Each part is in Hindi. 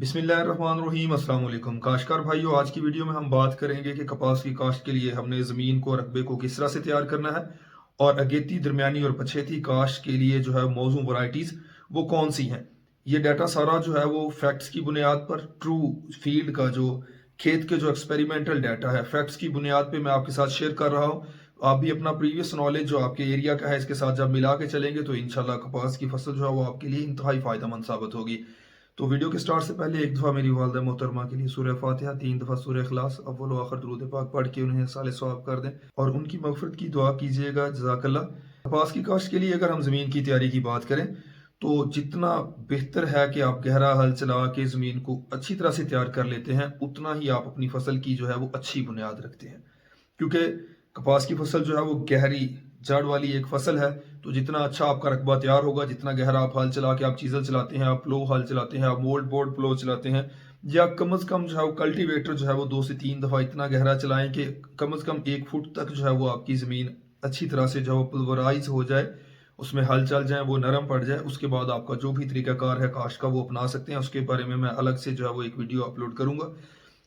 बिस्मिल्लाहिर्रहमानिर्रहीम अस्सलाम वालेकुम काश्तकार भाइयों। आज की वीडियो में हम बात करेंगे कि कपास की काश्त के लिए हमने ज़मीन को रकबे को किस तरह से तैयार करना है और अगेती दरमियानी और पछेती काश्त के लिए जो है मौजूद वैरायटीज़ वो कौन सी हैं। ये डाटा सारा जो है वो फैक्ट्स की बुनियाद पर ट्रू फील्ड का जो खेत के जो एक्सपेरिमेंटल डाटा है फैक्ट्स की बुनियाद पे मैं आपके साथ शेयर कर रहा हूँ। आप भी अपना प्रीवियस नॉलेज जो आपके एरिया का है इसके साथ जब मिला के चलेंगे तो इंशाल्लाह कपास की फसल जो है वो आपके लिए इंतहाई फ़ायदेमंद साबित होगी। तो वीडियो के स्टार्ट से पहले एक दफ़ा मेरी वालदा मोहतरमा के लिए सूरह फातिहा, 3 दफ़ा सूरह इखलास, अव्वल व आखिर दुरूद पाक पढ़ के उन्हें साले सवाब कर दें और उनकी मगफरत की दुआ कीजिएगा। जज़ाकल्लाह। कपास की काश्त के लिए अगर हम ज़मीन की तैयारी की बात करें तो जितना बेहतर है कि आप गहरा हल चला के ज़मीन को अच्छी तरह से तैयार कर लेते हैं, उतना ही आप अपनी फसल की जो है वो अच्छी बुनियाद रखते हैं। क्योंकि कपास की फसल जो है वो गहरी जड़ वाली एक फसल है, तो जितना अच्छा आपका रकबा तैयार होगा, जितना गहरा आप हल चला के आप चीज़ल चलाते हैं, आप प्लो हल चलाते हैं, आप मोल्ड बोर्ड प्लो चलाते हैं, या कम अज़ कम जो है वो कल्टीवेटर जो है वो 2 से 3 दफ़ा इतना गहरा चलाएं कि कम अज़ कम 1 फुट तक जो है वो आपकी ज़मीन अच्छी तरह से जो है वो पुलवराइज हो जाए, उसमें हल चल जाए, वो नरम पड़ जाए। उसके बाद आपका जो भी तरीकाकार है काश्त का वो अपना सकते हैं। उसके बारे में मैं अलग से जो है वो एक वीडियो अपलोड करूँगा।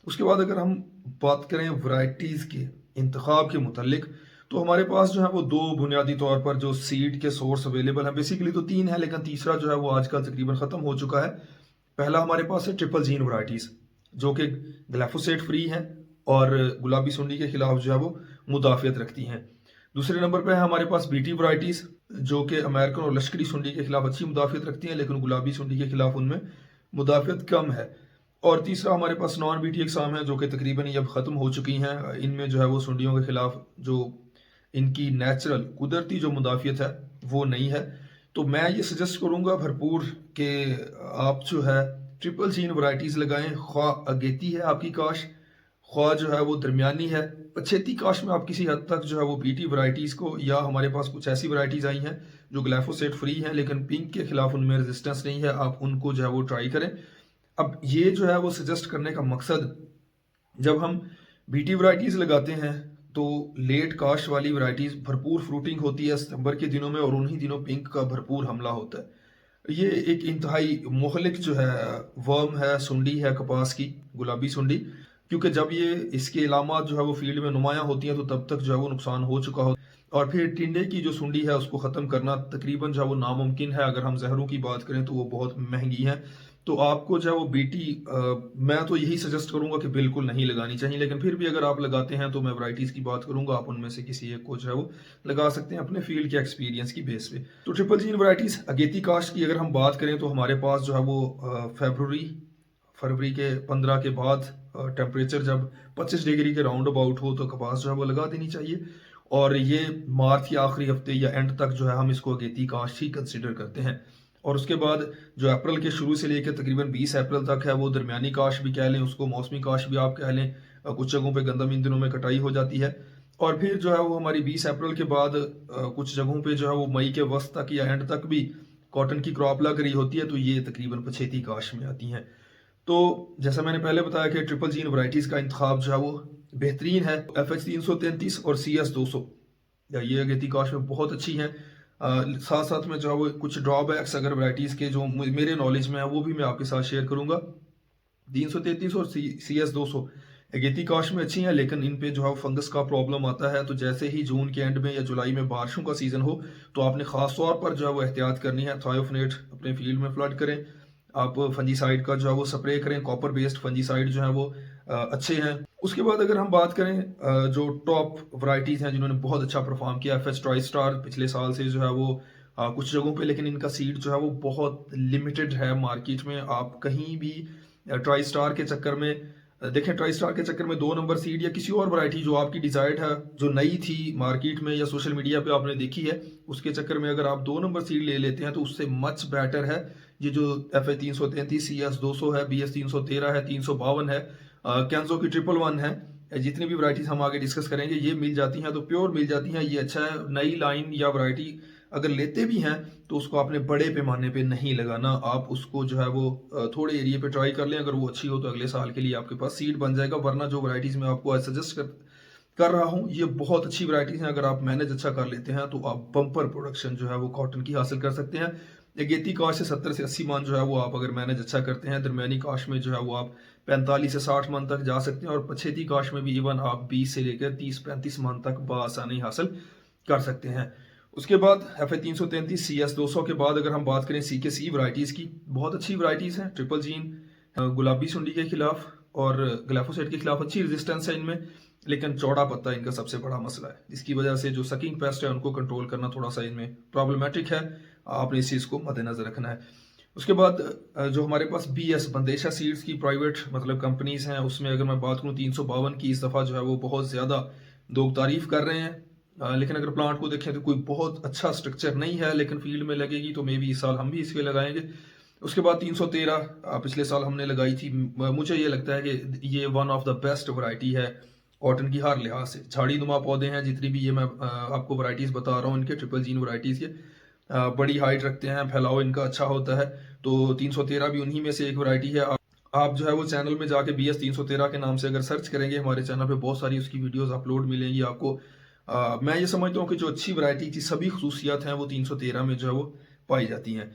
उसके बाद अगर हम बात करें वैरायटीज़ के इंतखाब के मुतालिक, तो हमारे पास जो है वो 2 बुनियादी तौर पर जो सीड के सोर्स अवेलेबल हैं। बेसिकली तो 3 है, लेकिन तीसरा जो है वो आजकल तकरीबन ख़त्म हो चुका है। पहला हमारे पास है ट्रिपल जीन वैरायटीज़, जो कि ग्लिफोसेट फ्री हैं और गुलाबी सुंडी के खिलाफ जो है वो मुदाफ़ियत रखती हैं। दूसरे नंबर पे है हमारे पास बीटी वैरायटीज़, जो कि अमेरिकन और लश्करी सुंडी के खिलाफ अच्छी मुदाफ़ियत रखती हैं, लेकिन गुलाबी सुंडी के खिलाफ उनमें मुदाफ़ियत कम है। और तीसरा हमारे पास नॉन बीटी एग्जाम है, जो कि तकरीबन ये अब ख़त्म हो चुकी हैं। इनमें जो है वो सुंडियों के खिलाफ जो इनकी नेचुरल कुदरती जो मुदाफ़ियत है वो नहीं है। तो मैं ये सजेस्ट करूँगा भरपूर कि आप जो है ट्रिपल जीन वैरायटीज़ लगाएं। ख्वा अगेती है आपकी काश, ख्वा जो है वो दरमियानी है, पछेती काश में आप किसी हद तक जो है वो बीटी वैरायटीज़ को, या हमारे पास कुछ ऐसी वैरायटीज़ आई हैं जो ग्लाइफोसेट फ्री हैं लेकिन पिंक के खिलाफ उनमें रेजिस्टेंस नहीं है, आप उनको जो है वो ट्राई करें। अब ये जो है वो सजेस्ट करने का मकसद, जब हम बीटी वैरायटीज़ लगाते हैं तो लेट कास्ट वाली वैरायटीज़ भरपूर फ्रूटिंग होती है सितंबर के दिनों में, और उन्हीं दिनों पिंक का भरपूर हमला होता है। ये एक इंतहाई मोहलिक जो है वर्म है, सुंडी है कपास की, गुलाबी सुंडी। क्योंकि जब ये इसके अलामात जो है वो फील्ड में नुमायाँ होती हैं तो तब तक जो है वो नुकसान हो चुका हो, और फिर टिंडे की जो सुंडी है उसको ख़त्म करना तकरीबन जो है वो नामुमकिन है। अगर हम जहरों की बात करें तो वो बहुत महंगी हैं। तो आपको जो है वो बीटी मैं तो यही सजेस्ट करूंगा कि बिल्कुल नहीं लगानी चाहिए, लेकिन फिर भी अगर आप लगाते हैं तो मैं वैरायटीज़ की बात करूंगा, आप उनमें से किसी एक को जो है वो लगा सकते हैं अपने फील्ड के एक्सपीरियंस की बेस पे। तो ट्रिपल जीन वैरायटीज़ अगेती कास्ट की अगर हम बात करें तो हमारे पास जो है वो फरवरी के 15 के बाद टेम्परेचर जब 25 डिग्री के राउंड अबाउट हो तो कपास जो है वो लगा देनी चाहिए, और ये मार्च के आखिरी हफ्ते या एंड तक जो है हम इसको अगेती काश्त ही कंसिडर करते हैं। और उसके बाद जो अप्रैल के शुरू से लेकर तकरीबन 20 अप्रैल तक है वो दरमियानी काश्त भी कह लें, उसको मौसमी काश्त भी आप कह लें। कुछ जगहों पे गंदम इन दिनों में कटाई हो जाती है, और फिर जो है वो हमारी 20 अप्रैल के बाद कुछ जगहों पे जो है वो मई के वस्त तक या एंड तक भी कॉटन की क्रॉप लग रही होती है, तो ये तकरीबन पछेती काश्त में आती हैं। तो जैसा मैंने पहले बताया कि ट्रिपल जीन वैरायटीज़ का इंतखाब जो है वो बेहतरीन है। FH 333 और CS 200 या ये अगेती काश्त में बहुत अच्छी हैं। साथ साथ में जो है वो कुछ ड्रॉबैक्स अगर वैरायटीज़ के जो मेरे नॉलेज में है वो भी मैं आपके साथ शेयर करूंगा। 333 और CS 200 अगेती काश्त में अच्छी हैं, लेकिन इन पे जो है फंगस का प्रॉब्लम आता है। तो जैसे ही जून के एंड में या जुलाई में बारिशों का सीज़न हो तो आपने ख़ास तौर पर जो है वो एहतियात करनी है। थायोफनेट अपने फील्ड में फ्लड करें, आप फंजीसाइड का जो है वो स्प्रे करें, कॉपर बेस्ड फंजीसाइड जो है वो अच्छे हैं। उसके बाद अगर हम बात करें जो टॉप वैरायटीज़ हैं जिन्होंने बहुत अच्छा परफॉर्म किया, FH ट्राई स्टार पिछले साल से जो है वो कुछ जगहों पे, लेकिन इनका सीड जो है वो बहुत लिमिटेड है मार्केट में। आप कहीं भी ट्राई स्टार के चक्कर में देखें, ट्राई स्टार के चक्कर में 2 नंबर सीड या किसी और वैरायटी जो आपकी डिजायर्ड है, जो नई थी मार्केट में या सोशल मीडिया पे आपने देखी है, उसके चक्कर में अगर आप 2 नंबर सीड ले लेते हैं तो उससे मच बेटर है ये जो FH 333, CS 200 है, BS 313 है, 352 है, कैंजो की 111 है। जितनी भी वैरायटीज हम आगे डिस्कस करेंगे ये मिल जाती हैं, तो प्योर मिल जाती हैं, ये अच्छा है। नई लाइन या वैरायटी अगर लेते भी हैं तो उसको आपने बड़े पैमाने पे नहीं लगाना, आप उसको जो है वो थोड़े एरिया पे ट्राई कर लें। अगर वो अच्छी हो तो अगले साल के लिए आपके पास सीड बन जाएगा। वरना जो वैरायटीज मैं आपको सजेस्ट कर रहा हूँ ये बहुत अच्छी वैरायटीज हैं। अगर आप मैनेज अच्छा कर लेते हैं तो आप बम्पर प्रोडक्शन जो है वो कॉटन की हासिल कर सकते हैं। अगेती काश से 70 से 80 मन जो है वो आप अगर मैनेज अच्छा करते हैं, दरमियानी काश में जो है वो आप 45 से 60 मन तक जा सकते हैं और पछेती काश में भी इवन आप 20 से लेकर 30-35 मन तक बआसानी हासिल कर सकते हैं। उसके बाद FA 333 CS 200 के बाद अगर हम बात करें CK वैरायटीज़ की, बहुत अच्छी वैरायटीज़ हैं। ट्रिपल जीन गुलाबी सुंडी के खिलाफ और ग्लाइफोसेट के खिलाफ अच्छी रेजिस्टेंस है इनमें, लेकिन चौड़ा पत्ता इनका सबसे बड़ा मसला है, जिसकी वजह से जो सकिंग पेस्ट है उनको कंट्रोल करना थोड़ा सा इनमें प्रॉब्लमेटिक है। आपने इस चीज़ को मद्देनजर रखना है। उसके बाद जो हमारे पास BS बंदेशा सीड्स की प्राइवेट मतलब कंपनीज हैं, उसमें अगर मैं बात करूँ 352 की इस दफ़ा जो है वो बहुत ज़्यादा लोग तारीफ कर रहे हैं, लेकिन अगर प्लांट को देखें तो कोई बहुत अच्छा स्ट्रक्चर नहीं है, लेकिन फील्ड में लगेगी तो मे बी इस साल हम भी इसके लगाएंगे। उसके बाद 313 पिछले साल हमने लगाई थी। मुझे ये लगता है कि ये one of the best variety है कॉटन की हर लिहाज से। झाड़ी नुमा पौधे हैं जितनी भी, ये मैं आपको वैरायटीज़ बता रहा हूँ इनके ट्रिपल जीन वैरायटीज़ के, बड़ी हाइट रखते हैं, फैलाव इनका अच्छा होता है। तो 313 भी उन्हीं में से एक वैरायटी है। आप जो है वो चैनल में जाके BS 313 के नाम से अगर सर्च करेंगे, हमारे चैनल पे बहुत सारी उसकी वीडियोस अपलोड मिलेंगी आपको। मैं ये समझता हूँ कि जो अच्छी वैरायटी की सभी खसूसियात हैं वो 313 में जो है वो पाई जाती हैं।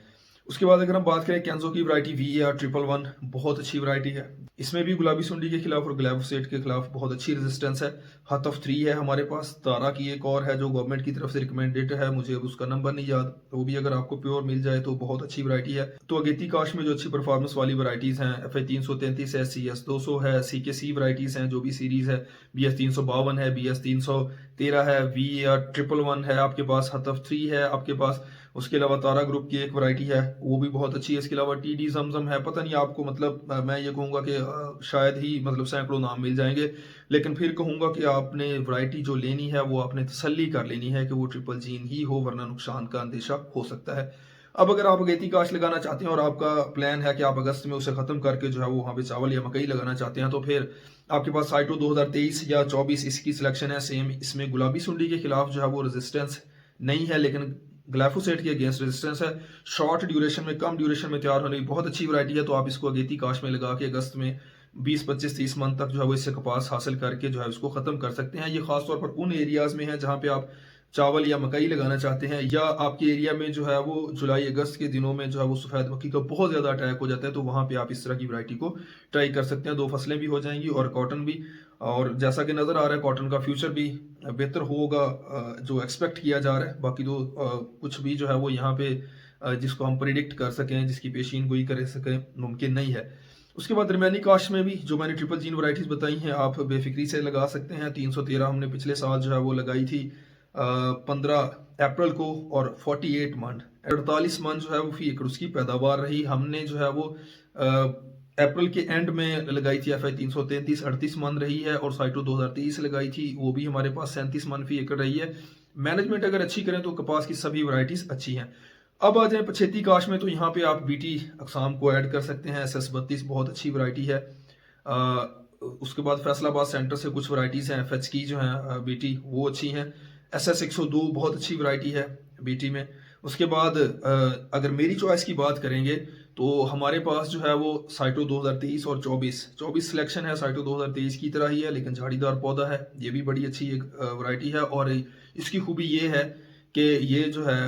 उसके बाद अगर हम बात करें कैंजो की वैरायटी VAR 111, बहुत अच्छी वैरायटी है। इसमें भी गुलाबी सुंडी के खिलाफ और ग्लाइफोसेट के खिलाफ बहुत अच्छी रेजिस्टेंस है। हतफ 3 है हमारे पास। तारा की एक और है जो गवर्नमेंट की तरफ से रिकमेंडेड है, मुझे अब उसका नंबर नहीं याद, वो भी अगर आपको प्योर मिल जाए तो बहुत अच्छी वैरायटी है। तो अगेती काश में जो अच्छी परफॉर्मेंस वाली वैरायटीज हैं, FA 333 है, CS 200 है, CK वैरायटीज हैं जो भी सीरीज है, BS 352 है, BS 313 है, VAR 111 है आपके पास, हतफ 3 है आपके पास। उसके अलावा तारा ग्रुप की एक वैरायटी है वो भी बहुत अच्छी है। इसके अलावा TD जमजम है। पता नहीं आपको मतलब मैं ये कहूँगा कि शायद ही मतलब सैकड़ों नाम मिल जाएंगे, लेकिन फिर कहूँगा कि आपने वैरायटी जो लेनी है वो आपने तसल्ली कर लेनी है कि वो ट्रिपल जीन ही हो, वरना नुकसान का अंदेशा हो सकता है। अब अगर आप अगेती काश लगाना चाहते हैं और आपका प्लान है कि आप अगस्त में उसे खत्म करके जो है वो वहाँ पे चावल या मकई लगाना चाहते हैं, तो फिर आपके पास साइटो 2023 या 24 इसकी सिलेक्शन है सेम। इसमें गुलाबी सुंडी के खिलाफ जो है वो रेजिस्टेंस नहीं है, लेकिन ग्लाइफोसेट के अगेंस्ट रेजिस्टेंस है। शॉर्ट ड्यूरेशन में, कम ड्यूरेशन में तैयार होने की बहुत अच्छी वैरायटी है। तो आप इसको अगेती काश में लगा के अगस्त में 20, 25, 30 मन तक जो है वो इससे कपास हासिल करके जो है उसको खत्म कर सकते हैं। ये खासतौर पर उन एरियाज में है जहाँ पे आप चावल या मकई लगाना चाहते हैं, या आपके एरिया में जो है वो जुलाई अगस्त के दिनों में जो है वो सफ़ेद मक्खी का बहुत ज़्यादा अटैक हो जाता है, तो वहाँ पे आप इस तरह की वैरायटी को ट्राई कर सकते हैं। 2 फसलें भी हो जाएंगी और कॉटन भी, और जैसा कि नज़र आ रहा है कॉटन का फ्यूचर भी बेहतर होगा जो एक्सपेक्ट किया जा रहा है। बाकी तो कुछ भी जो है वो यहाँ पे जिसको हम प्रिडिक्ट कर सकें, जिसकी पेशीन गोई कर सकें, मुमकिन नहीं है। उसके बाद दरमियानी काश में भी जो मैंने ट्रिपल जीन वैरायटीज़ बताई हैं आप बेफिक्री से लगा सकते हैं। 313 हमने पिछले साल जो है वो लगाई थी 15 अप्रैल को, और 48 मन 48 मन जो है वो फी एकड़ उसकी पैदावार रही। हमने जो है वो अप्रैल के एंड में लगाई थी FA 333, 38 मन रही है, और साइटो 2023 लगाई थी, वो भी हमारे पास 37 मन फी एकड़ रही है। मैनेजमेंट अगर अच्छी करें तो कपास की सभी वैरायटीज अच्छी हैं। अब आ जाए पछेती काश में, तो यहाँ पे आप BT अकसाम को ऐड कर सकते हैं। SS 32 बहुत अच्छी वैरायटी है। उसके बाद फैसलाबाद सेंटर से कुछ वैरायटीज हैं FH की जो हैं BT, वो अच्छी हैं। SS 102 बहुत अच्छी वैरायटी है BT में। उसके बाद अगर मेरी चॉइस की बात करेंगे तो हमारे पास जो है वो साइटो 2023 और 24 सिलेक्शन है। साइटो 2023 की तरह ही है, लेकिन झाड़ीदार पौधा है, ये भी बड़ी अच्छी एक वैरायटी है। और इसकी खूबी ये है कि ये जो है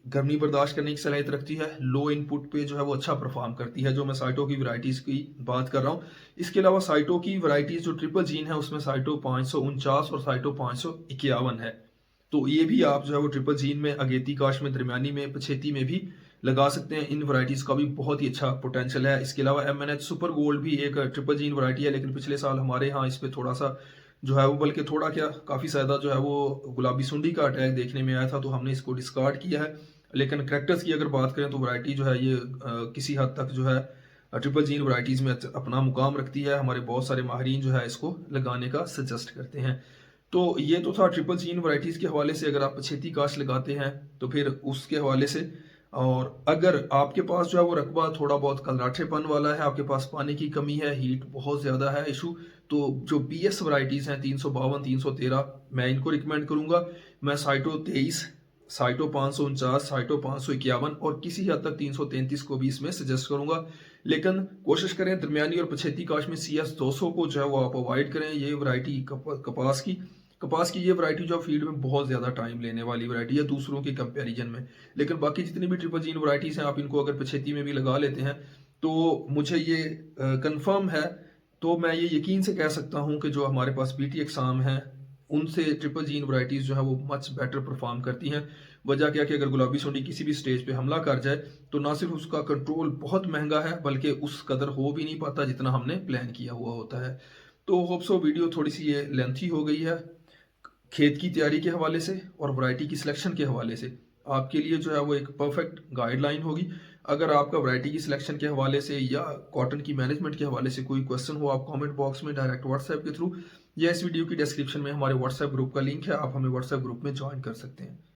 गर्मी बर्दाश्त करने की सलाहियत रखती है, लो इनपुट पे जो है वो अच्छा परफॉर्म करती है, जो मैं साइटो की वैरायटीज की बात कर रहा हूँ। इसके अलावा साइटो की वैरायटीज जो ट्रिपल जीन है उसमें साइटो 549 और साइटो 551 है। तो ये भी आप जो है वो ट्रिपल जीन में, अगेती काश में, दरमियानी में, पछेती में भी लगा सकते हैं। इन वैरायटीज का भी बहुत ही अच्छा पोटेंशियल है। इसके अलावा MNH सुपर गोल्ड भी एक ट्रिपल जीन वैरायटी है, लेकिन पिछले साल हमारे यहाँ इस पर थोड़ा सा जो है वो, बल्कि थोड़ा क्या काफ़ी ज़्यादा जो है वो गुलाबी सुंडी का अटैक देखने में आया था, तो हमने इसको डिस्कार्ड किया है। लेकिन करेक्टर्स की अगर बात करें तो वैरायटी जो है ये किसी हद तक जो है ट्रिपल जीन वैरायटीज़ में अपना मुकाम रखती है। हमारे बहुत सारे माहरीन जो है इसको लगाने का सजेस्ट करते हैं। तो ये तो था ट्रिपल जीन वैरायटीज़ के हवाले से। अगर आप पछेती काश लगाते हैं तो फिर उसके हवाले से, और अगर आपके पास जो है वो रकबा थोड़ा बहुत कलराठेपन वाला है, आपके पास पानी की कमी है, हीट बहुत ज़्यादा है इशू, तो जो BS वैरायटीज़ हैं 352, 313, मैं इनको रिकमेंड करूँगा। मैं साइटो 23, साइटो 549, साइटो 551 और किसी हद तक 333 को भी इसमें सजेस्ट करूँगा। लेकिन कोशिश करें दरमियानी और पछेती काश में CS 200 को जो है वो आप अवॉइड करें। ये वैरायटी कपास की कपास की ये वैरायटी जो फील्ड में बहुत ज़्यादा टाइम लेने वाली वैरायटी है दूसरों के कंपैरिजन में। लेकिन बाकी जितनी भी ट्रिपल जीन वैरायटीज़ हैं, आप इनको अगर पछेती में भी लगा लेते हैं, तो मुझे ये कन्फर्म है, तो मैं ये यकीन से कह सकता हूँ कि जो हमारे पास बीटी एक्साम है, उनसे ट्रिपल जीन वैरायटीज़ जो है वो मच बेटर परफॉर्म करती हैं। वजह क्या कि अगर गुलाबी सुंडी किसी भी स्टेज पे हमला कर जाए, तो ना सिर्फ उसका कंट्रोल बहुत महंगा है, बल्कि उस कदर हो भी नहीं पाता जितना हमने प्लान किया हुआ होता है। तो होप सो वीडियो थोड़ी सी ये लेंथी हो गई है, खेत की तैयारी के हवाले से और वैरायटी की सिलेक्शन के हवाले से आपके लिए जो है वो एक परफेक्ट गाइडलाइन होगी। अगर आपका वैरायटी की सिलेक्शन के हवाले से या कॉटन की मैनेजमेंट के हवाले से कोई क्वेश्चन हो, आप कमेंट बॉक्स में डायरेक्ट व्हाट्सएप के थ्रू या इस वीडियो की डिस्क्रिप्शन में हमारे व्हाट्सएप ग्रुप का लिंक है, आप हमें व्हाट्सएप ग्रुप में ज्वाइन कर सकते हैं।